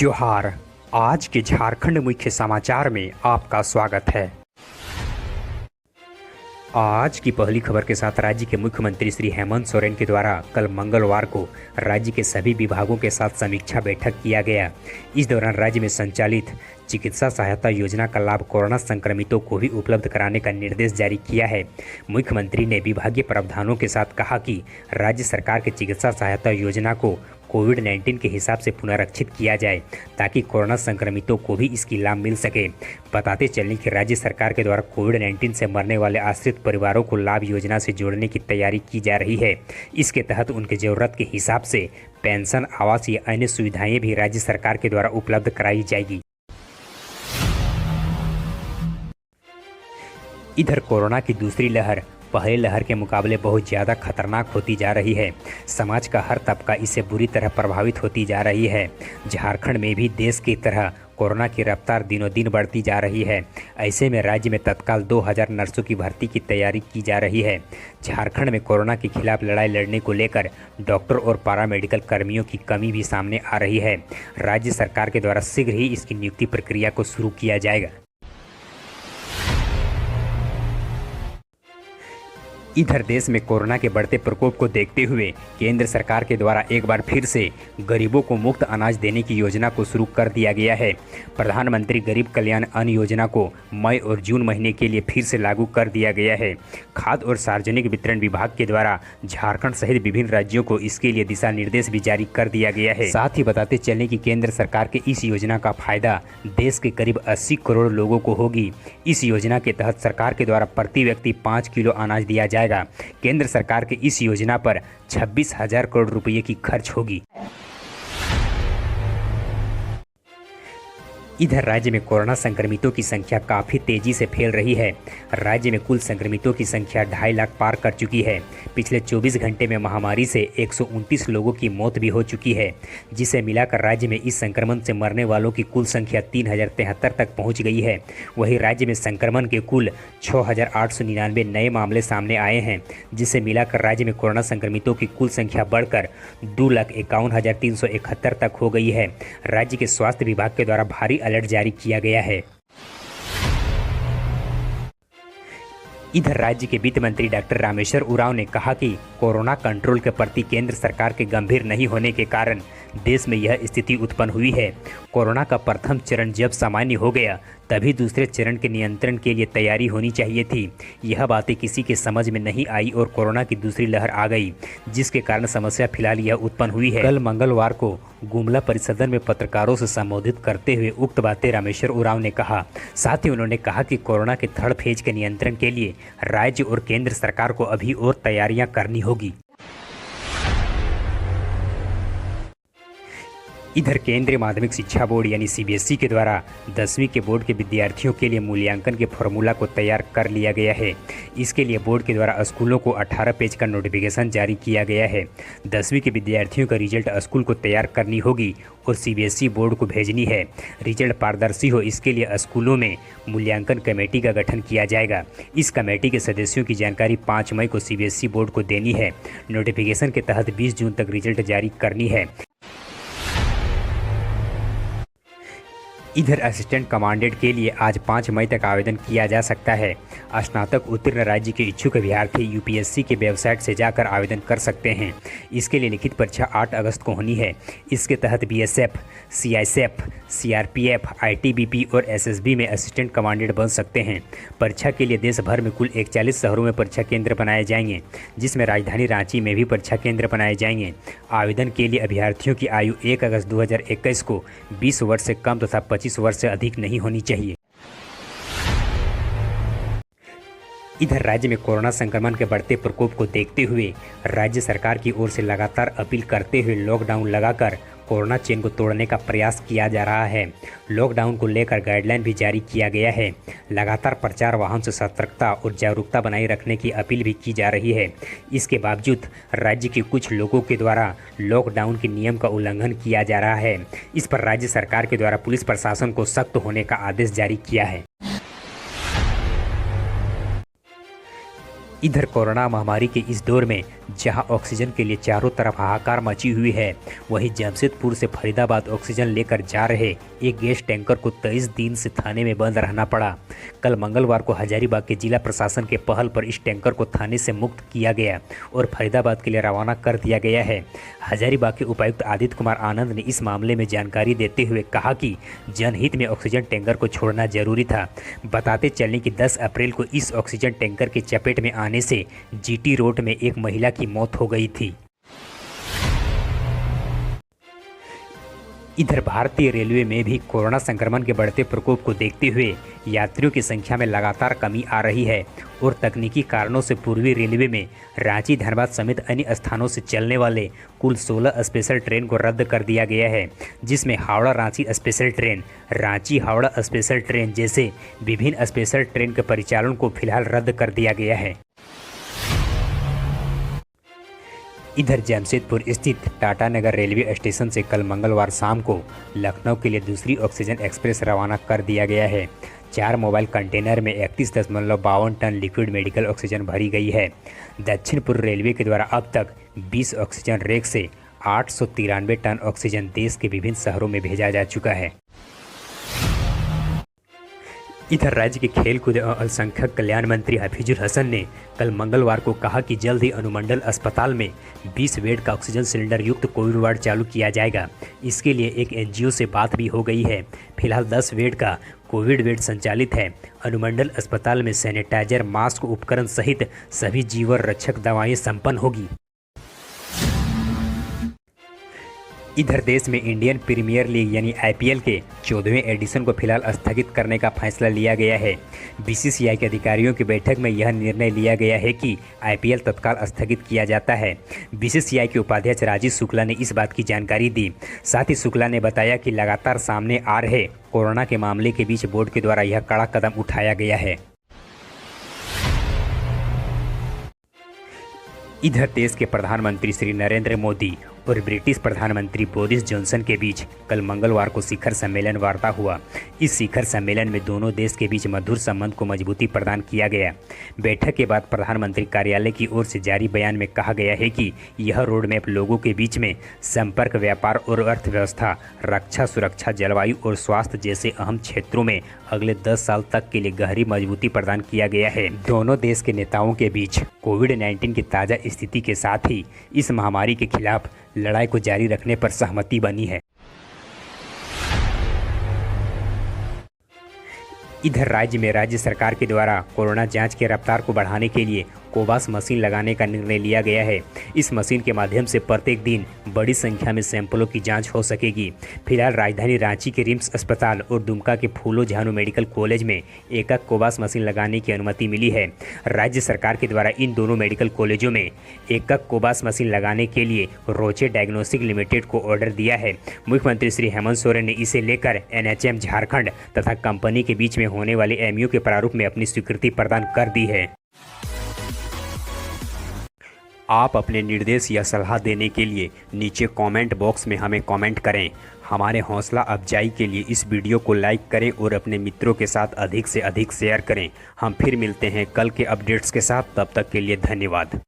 जोहार। आज के झारखंड मुख्य समाचार में आपका स्वागत है। आज की पहली खबर के साथ राज्य के मुख्यमंत्री श्री हेमंत सोरेन के द्वारा कल मंगलवार को राज्य के सभी विभागों के साथ समीक्षा बैठक किया गया। इस दौरान राज्य में संचालित चिकित्सा सहायता योजना का लाभ कोरोना संक्रमितों को भी उपलब्ध कराने का निर्देश जारी किया है। मुख्यमंत्री ने विभागीय प्रावधानों के साथ कहा कि राज्य सरकार की चिकित्सा सहायता योजना को कोविड-19 के हिसाब से पुनरीक्षित किया जाए ताकि कोरोना संक्रमितों को भी इसकी लाभ मिल सके। बताते चलें कि राज्य सरकार के द्वारा कोविड-19 से मरने वाले आश्रित परिवारों को लाभ योजना से जोड़ने की तैयारी की जा रही है। इसके तहत उनके ज़रूरत के हिसाब से पेंशन, आवास या अन्य सुविधाएं भी राज्य सरकार के द्वारा उपलब्ध कराई जाएगी। इधर कोरोना की दूसरी लहर पहली लहर के मुकाबले बहुत ज़्यादा खतरनाक होती जा रही है। समाज का हर तबका इससे बुरी तरह प्रभावित होती जा रही है। झारखंड में भी देश की तरह कोरोना की रफ्तार दिनों दिन बढ़ती जा रही है। ऐसे में राज्य में तत्काल 2000 नर्सों की भर्ती की तैयारी की जा रही है। झारखंड में कोरोना के खिलाफ लड़ाई लड़ने को लेकर डॉक्टर और पैरामेडिकल कर्मियों की कमी भी सामने आ रही है। राज्य सरकार के द्वारा शीघ्र ही इसकी नियुक्ति प्रक्रिया को शुरू किया जाएगा। इधर देश में कोरोना के बढ़ते प्रकोप को देखते हुए केंद्र सरकार के द्वारा एक बार फिर से गरीबों को मुफ्त अनाज देने की योजना को शुरू कर दिया गया है। प्रधानमंत्री गरीब कल्याण अन्न योजना को मई और जून महीने के लिए फिर से लागू कर दिया गया है। खाद्य और सार्वजनिक वितरण विभाग के द्वारा झारखंड सहित विभिन्न राज्यों को इसके लिए दिशा निर्देश भी जारी कर दिया गया है। साथ ही बताते चलें कि केंद्र सरकार के इस योजना का फायदा देश के करीब 80 करोड़ लोगों को होगी। इस योजना के तहत सरकार के द्वारा प्रति व्यक्ति 5 किलो अनाज दिया जाएगा। केंद्र सरकार की इस योजना पर 26,000 करोड़ रुपए की खर्च होगी। इधर राज्य में कोरोना संक्रमितों की संख्या काफ़ी तेजी से फैल रही है। राज्य में कुल संक्रमितों की संख्या 2.5 लाख पार कर चुकी है। पिछले 24 घंटे में महामारी से 129 लोगों की मौत भी हो चुकी है, जिसे मिलाकर राज्य में इस संक्रमण से मरने वालों की कुल संख्या 3073 तक पहुंच गई है। वहीं राज्य में संक्रमण के कुल 6,899 नए मामले सामने आए हैं, जिसे मिलाकर राज्य में कोरोना संक्रमितों की कुल संख्या बढ़कर 2,51,371 तक हो गई है। राज्य के स्वास्थ्य विभाग के द्वारा भारी अलर्ट जारी किया गया है। इधर राज्य के वित्त मंत्री डॉक्टर रामेश्वर उरांव ने कहा कि कोरोना कंट्रोल के प्रति केंद्र सरकार के गंभीर नहीं होने के कारण देश में यह स्थिति उत्पन्न हुई है। कोरोना का प्रथम चरण जब सामान्य हो गया तभी दूसरे चरण के नियंत्रण के लिए तैयारी होनी चाहिए थी। यह बातें किसी के समझ में नहीं आई और कोरोना की दूसरी लहर आ गई, जिसके कारण समस्या फिलहाल यह उत्पन्न हुई है। कल मंगलवार को गुमला परिसदन में पत्रकारों से संबोधित करते हुए उक्त बातें रामेश्वर उरांव ने कहा। साथ ही उन्होंने कहा कि कोरोना के थर्ड फेज के नियंत्रण के लिए राज्य और केंद्र सरकार को अभी और तैयारियां करनी होगी। इधर केंद्रीय माध्यमिक शिक्षा बोर्ड यानी सीबीएसई के द्वारा 10वीं के बोर्ड के विद्यार्थियों के लिए मूल्यांकन के फॉर्मूला को तैयार कर लिया गया है। इसके लिए बोर्ड के द्वारा स्कूलों को 18 पेज का नोटिफिकेशन जारी किया गया है। 10वीं के विद्यार्थियों का रिजल्ट स्कूल को तैयार करनी होगी और सीबीएसई बोर्ड को भेजनी है। रिजल्ट पारदर्शी हो इसके लिए स्कूलों में मूल्यांकन कमेटी का गठन किया जाएगा। इस कमेटी के सदस्यों की जानकारी 5 मई को सीबीएसई बोर्ड को देनी है। नोटिफिकेशन के तहत 20 जून तक रिजल्ट जारी करनी है। इधर असिस्टेंट कमांडेंट के लिए आज 5 मई तक आवेदन किया जा सकता है। स्नातक उत्तीर्ण राज्य के इच्छुक अभ्यर्थी यूपीएससी के वेबसाइट से जाकर आवेदन कर सकते हैं। इसके लिए लिखित परीक्षा 8 अगस्त को होनी है। इसके तहत बीएसएफ, सीआईएसएफ, सीआरपीएफ, आईटीबीपी और एसएसबी में असिस्टेंट कमांडेंट बन सकते हैं। परीक्षा के लिए देश भर में कुल 41 शहरों में परीक्षा केंद्र बनाए जाएंगे, जिसमें राजधानी रांची में भी परीक्षा केंद्र बनाए जाएंगे। आवेदन के लिए अभ्यर्थियों की आयु 1 अगस्त 2021 को 20 वर्ष से कम तथा 25 वर्ष से अधिक नहीं होनी चाहिए। इधर राज्य में कोरोना संक्रमण के बढ़ते प्रकोप को देखते हुए राज्य सरकार की ओर से लगातार अपील करते हुए लॉकडाउन लगाकर कोरोना चेन को तोड़ने का प्रयास किया जा रहा है। लॉकडाउन को लेकर गाइडलाइन भी जारी किया गया है। लगातार प्रचार वाहन से सतर्कता और जागरूकता बनाए रखने की अपील भी की जा रही है। इसके बावजूद राज्य के कुछ लोगों के द्वारा लॉकडाउन के नियम का उल्लंघन किया जा रहा है। इस पर राज्य सरकार के द्वारा पुलिस प्रशासन को सख्त होने का आदेश जारी किया है। इधर कोरोना महामारी के इस दौर में जहां ऑक्सीजन के लिए चारों तरफ हाहाकार मची हुई है, वहीं जमशेदपुर से फरीदाबाद ऑक्सीजन लेकर जा रहे एक गैस टैंकर को 23 दिन से थाने में बंद रहना पड़ा। कल मंगलवार को हजारीबाग के जिला प्रशासन के पहल पर इस टैंकर को थाने से मुक्त किया गया और फरीदाबाद के लिए रवाना कर दिया गया है। हजारीबाग के उपायुक्त आदित्य कुमार आनंद ने इस मामले में जानकारी देते हुए कहा कि जनहित में ऑक्सीजन टैंकर को छोड़ना जरूरी था। बताते चलें कि 10 अप्रैल को इस ऑक्सीजन टैंकर की चपेट में आने से जीटी रोड में एक महिला की मौत हो गई थी। इधर भारतीय रेलवे में भी कोरोना संक्रमण के बढ़ते प्रकोप को देखते हुए यात्रियों की संख्या में लगातार कमी आ रही है और तकनीकी कारणों से पूर्वी रेलवे में रांची धनबाद समेत अन्य स्थानों से चलने वाले कुल 16 स्पेशल ट्रेन को रद्द कर दिया गया है, जिसमें Howrah Ranchi special train, Ranchi Howrah special train जैसे विभिन्न स्पेशल ट्रेन के परिचालन को फिलहाल रद्द कर दिया गया है। इधर जमशेदपुर स्थित टाटा नगर रेलवे स्टेशन से कल मंगलवार शाम को लखनऊ के लिए दूसरी ऑक्सीजन एक्सप्रेस रवाना कर दिया गया है। 4 मोबाइल कंटेनर में 31.52 टन लिक्विड मेडिकल ऑक्सीजन भरी गई है। दक्षिण पूर्व रेलवे के द्वारा अब तक 20 ऑक्सीजन रैक से 893 टन ऑक्सीजन देश के विभिन्न शहरों में भेजा जा चुका है। इधर राज्य के खेलकूद एवं अल्पसंख्यक कल्याण मंत्री हफीजुल हसन ने कल मंगलवार को कहा कि जल्द ही अनुमंडल अस्पताल में 20 बेड का ऑक्सीजन सिलेंडर युक्त कोविड वार्ड चालू किया जाएगा। इसके लिए एक एनजीओ से बात भी हो गई है। फिलहाल 10 बेड का कोविड बेड संचालित है। अनुमंडल अस्पताल में सैनिटाइजर, मास्क, उपकरण सहित सभी जीवन रक्षक दवाएं संपन्न होगी। इधर देश में इंडियन प्रीमियर लीग यानी आईपीएल के 14वें एडिशन को फिलहाल स्थगित करने का फैसला लिया गया है। बीसीसीआई के अधिकारियों की बैठक में यह निर्णय लिया गया है कि आईपीएल तत्काल स्थगित किया जाता है। बीसीसीआई के उपाध्यक्ष राजीव शुक्ला ने इस बात की जानकारी दी। साथ ही शुक्ला ने बताया कि लगातार सामने आ रहे कोरोना के मामले के बीच बोर्ड के द्वारा यह कड़ा कदम उठाया गया है। इधर देश के प्रधानमंत्री श्री नरेंद्र मोदी और ब्रिटिश प्रधानमंत्री बोरिस जॉनसन के बीच कल मंगलवार को शिखर सम्मेलन वार्ता हुआ। इस शिखर सम्मेलन में दोनों देश के बीच मधुर संबंध को मजबूती प्रदान किया गया। बैठक के बाद प्रधानमंत्री कार्यालय की ओर से जारी बयान में कहा गया है कि यह रोड मैप लोगों के बीच में संपर्क, व्यापार और अर्थव्यवस्था, रक्षा, सुरक्षा, जलवायु और स्वास्थ्य जैसे अहम क्षेत्रों में अगले 10 साल तक के लिए गहरी मजबूती प्रदान किया गया है। दोनों देश के नेताओं के बीच कोविड-19 की ताज़ा स्थिति के साथ ही इस महामारी के खिलाफ लड़ाई को जारी रखने पर सहमति बनी है। इधर राज्य में राज्य सरकार के द्वारा कोरोना जांच के रफ्तार को बढ़ाने के लिए कोबास मशीन लगाने का निर्णय लिया गया है। इस मशीन के माध्यम से प्रत्येक दिन बड़ी संख्या में सैंपलों की जांच हो सकेगी। फिलहाल राजधानी रांची के रिम्स अस्पताल और दुमका के फूलो झानो मेडिकल कॉलेज में एकक कोबास मशीन लगाने की अनुमति मिली है। राज्य सरकार के द्वारा इन दोनों मेडिकल कॉलेजों में एकक कोबास मशीन लगाने के लिए रोचे डायग्नोस्टिक लिमिटेड को ऑर्डर दिया है। मुख्यमंत्री श्री हेमंत सोरेन ने इसे लेकर एनएचएम झारखंड तथा कंपनी के बीच में होने वाले एमओयू के प्रारूप में अपनी स्वीकृति प्रदान कर दी है। आप अपने निर्देश या सलाह देने के लिए नीचे कमेंट बॉक्स में हमें कमेंट करें। हमारे हौसला अफजाई के लिए इस वीडियो को लाइक करें और अपने मित्रों के साथ अधिक से अधिक शेयर करें। हम फिर मिलते हैं कल के अपडेट्स के साथ। तब तक के लिए धन्यवाद।